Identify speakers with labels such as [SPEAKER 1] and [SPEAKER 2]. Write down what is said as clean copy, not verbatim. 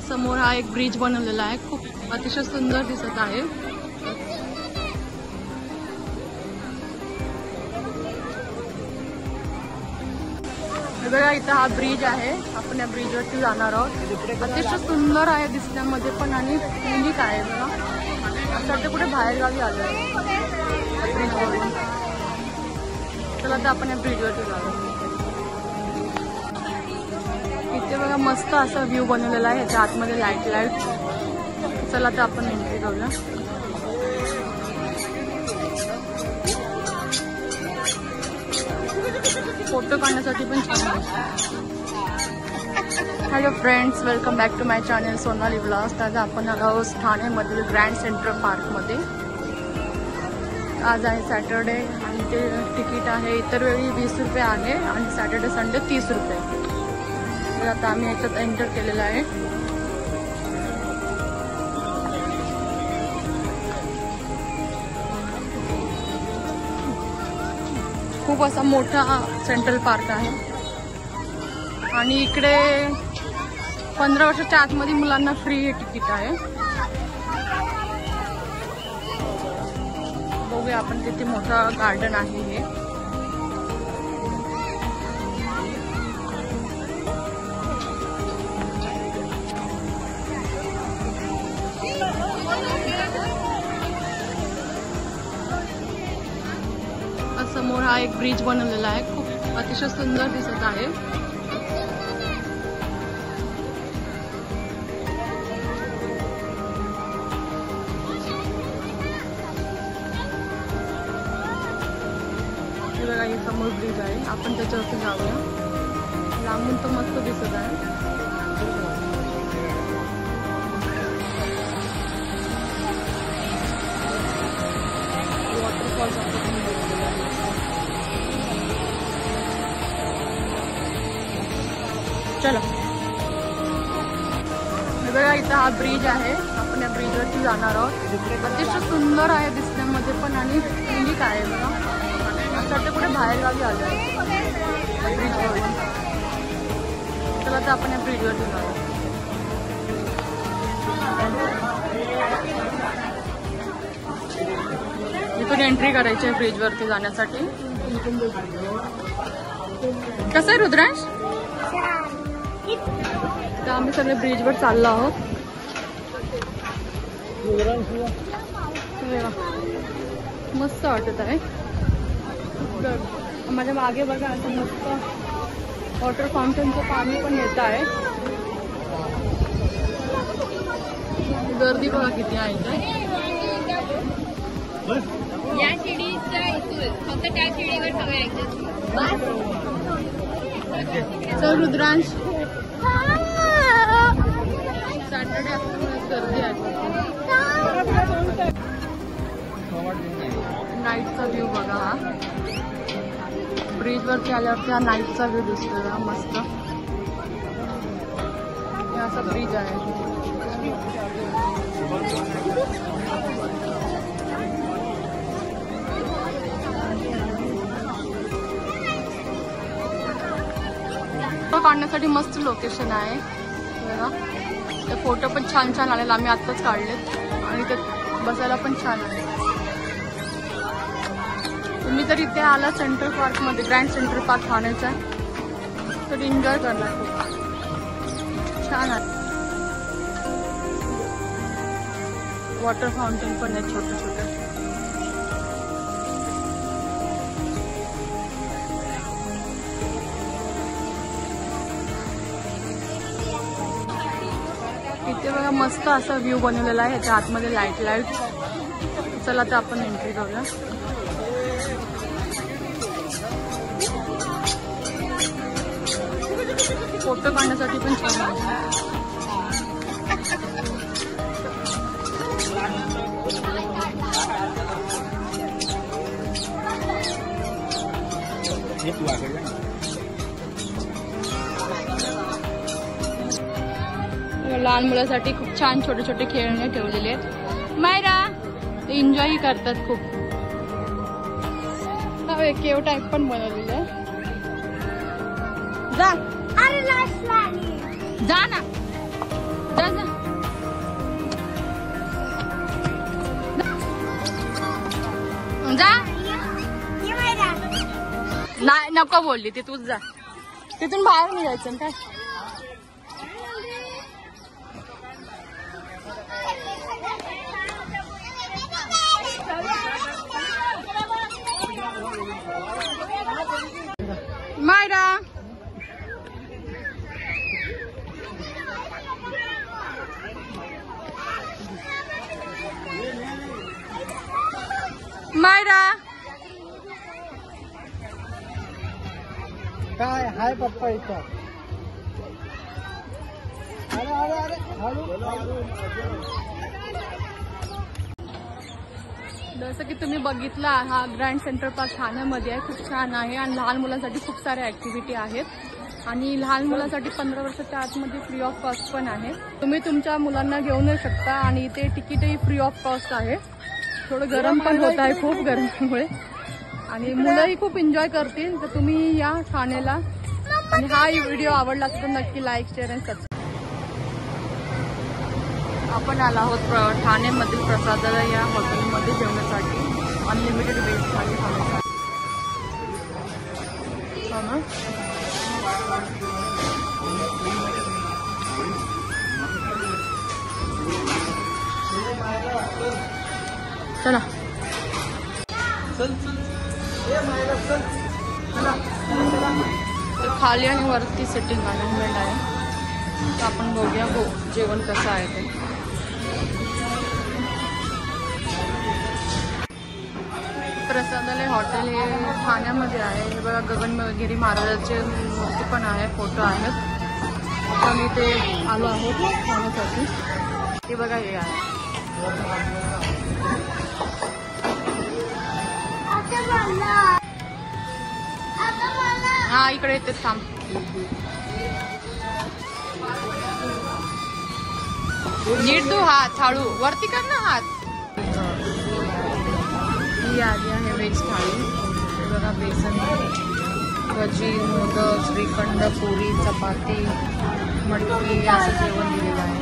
[SPEAKER 1] समोर हा एक ब्रिज बनवलेला आहे, खूप अतिशय सुंदर दिसत आहे। बघा इथं हा ब्रिज आहे, आपण या ब्रिजवरती जाणार आहोत। अतिशय सुंदर आहे दिसण्यामध्ये पण आणि युनिक आहे बघा, असं वाटतं कुठे बाहेर गावी आलोय ब्रिजवरून। चला तर आपण या ब्रिजवरती जाऊया। इथे बघा मस्त असा व्ह्यू बनवलेला आहे, ह्याच्या आतमध्ये लाईट। चला तर आपण एंट्री करूया। फोटो काढण्यासाठी पण छान आहे। Hello friends, welcome back to my channel Sonali vlogs. आज आपण आलो ठाण्यामधील ग्रँड सेंट्रल पार्कमध्ये। आज आहे सॅटरडे आणि ते तिकीट आहे इतर वेळी 20 रुपये आहे आणि सॅटरडे संडे 30 रुपये। तर आता आम्ही याच्यात एंटर केलेलं आहे। खूप असा मोठा सेंट्रल पार्क आहे आणि इकडे 15 वर्षाच्या आतमध्ये मुलांना फ्री हे तिकीट आहे। बघूया आपण, तिथे मोठा गार्डन आहे हे। समोर हा एक ब्रिज बनवलेला आहे, खूप अतिशय सुंदर दिसत आहे। हे बघा, हे समोर ब्रिज आहे, आपण त्याच्यावरती जाऊया। लांबून तो मस्त दिसत आहे। वॉटरफॉल्स आपण चलो। बघा इथं हा ब्रिज आहे, आपण या ब्रिजवरती जाणार आहोत। अतिशय सुंदर आहे दिसण्यामध्ये पण आणि युनिक आहे बघा, असं वाटतं कुठे बाहेर गावी आलोय ब्रिजवरून। चला तर आपण या ब्रिजवरती जाऊया। इथून एंट्री करायची आहे ब्रिजवरती जाण्यासाठी। कसं आहे रुद्रांश? तर आम्ही सगळे ब्रिजवर चाललो आहोत। मस्त वाटत आहे। माझ्या मागे बघा असं मस्त वॉटर फाउंटेनचं पाणी पण येत आहे। गर्दी बघा किती आहे इथे।
[SPEAKER 2] या शिडीच्या इथून फक्त त्या शिडीवर
[SPEAKER 1] सगळ्या रुद्रांश सॅटरडे असल्यामुळे गर्दी आहे। नाईटचा व्ह्यू बघा, हा ब्रिज वरती आल्यावरती हा नाईटचा व्ह्यू दिसतोय मस्त। हे असा ब्रिज आहे। फोटो काढण्यासाठी मस्त लोकेशन आहे बघा। ते फोटो पण छान छान आलेले, आम्ही आत्ताच काढलेत आणि ते बसायला पण छान आहे। तुम्ही जर इथे आला सेंट्रल पार्कमध्ये, ग्रँड सेंट्रल पार्क ठाण्याचा, तर एन्जॉय करणार, खूप छान आहे। वॉटर फाउंटेन पण आहे छोटे छोटे। इथे बघा मस्त असा व्ह्यू बनवलेला आहे, ह्याच्या आतमध्ये लाईट। चला तर आपण एंट्री करूया। फोटो काढण्यासाठी पण छान आहे। लहान मुलांसाठी खूप छान छोटे छोटे खेळणे ठेवलेले आहेत। मायरा ते एन्जॉय करतात खूप। केव टाइप पण बनवलेलं आहे। जा, अरे जा ना। जा जा. जा. नाही नको बोलली ती, तूच जा. तिथून बाहेर निघायचं काय. मायरा मायरा
[SPEAKER 3] काय हाय पप्पा इथं. अरे अरे अरे हळू.
[SPEAKER 1] जसं की तुम्ही बघितला, हा ग्रँड सेंटर पार्क ठाण्यामध्ये आहे. खूप छान आहे आणि लहान मुलांसाठी खूप साऱ्या ऍक्टिव्हिटी आहेत आणि लहान मुलांसाठी 15 वर्षाच्या आतमध्ये फ्री ऑफ कॉस्ट पण आहे. तुम्ही तुमच्या मुलांना घेऊन येऊ शकता आणि इथे तिकीटही फ्री ऑफ कॉस्ट आहे. थोडं गरम पण होत आहे खूप गरमीमुळे आणि मुलंही खूप एन्जॉय करतील. तर तुम्ही या ठाण्याला आणि हा व्हिडिओ आवडला असेल तर नक्की लाईक, शेअर आणि सबस्क्राईब. आपण आलो आहोत ठाण्यामधील प्रसादाला या हॉटेलमध्ये जेवण्यासाठी. अनलिमिटेड वेज थाली खाण्यासाठी. चला खाली आणि वरती सिटिंग अरेंजमेंट आहे. तर आपण बघूया जेवण कसं आहे ते. प्रसादालय हॉटेल हे ठाण्यामध्ये आहे. हे बघा गगनगिरी महाराजाचे मूर्ती पण आहे, फोटो आहेत. आपण इथे आलो आहोत खाण्यासाठी. हे बघा हे आहे. हा इकडे येते थांब. नीट तू हात हळू वरती कर ना हात. ही आली आहे व्हेज थाळी. हे बघा बेसन, भजी, मोदक, श्रीखंड, पुरी, चपाती, मटकी असं जेवण दिलेलं आहे.